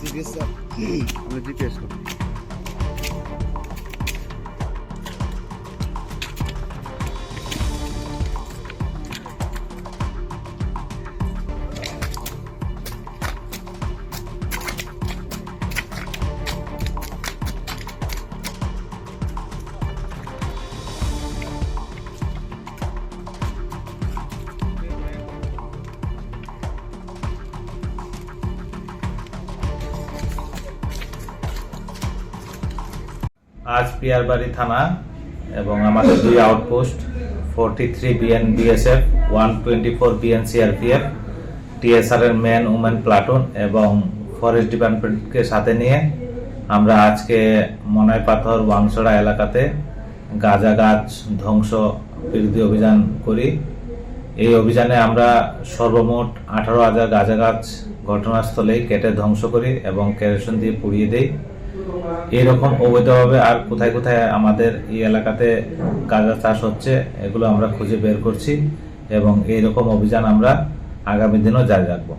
GPS করি। আজ পিয়ারবাড়ি থানা এবং আমাদের দুই outpost 43 BN BSF, 124 BN CRPF, TSR এর মেন উমেন প্লাটুন এবং ফরেস্ট ডিপার্টমেন্টকে সাথে নিয়ে আমরা আজকে মনাইপাথর ওয়াংছড়া এলাকাতে গাঁজা গাছ ধ্বংস বিরোধী অভিযান করি। এই অভিযানে আমরা সর্বমোট 18,000 গাঁজা গাছ ঘটনাস্থলেই কেটে ধ্বংস করি এবং কেরোসিন দিয়ে পুড়িয়ে দেই। এইরকম অবৈধভাবে আর কোথায় কোথায় আমাদের এই এলাকাতে গাঁজা চাষ হচ্ছে এগুলো আমরা খুঁজে বের করছি এবং এইরকম অভিযান আমরা আগামী দিনও জারি রাখবো।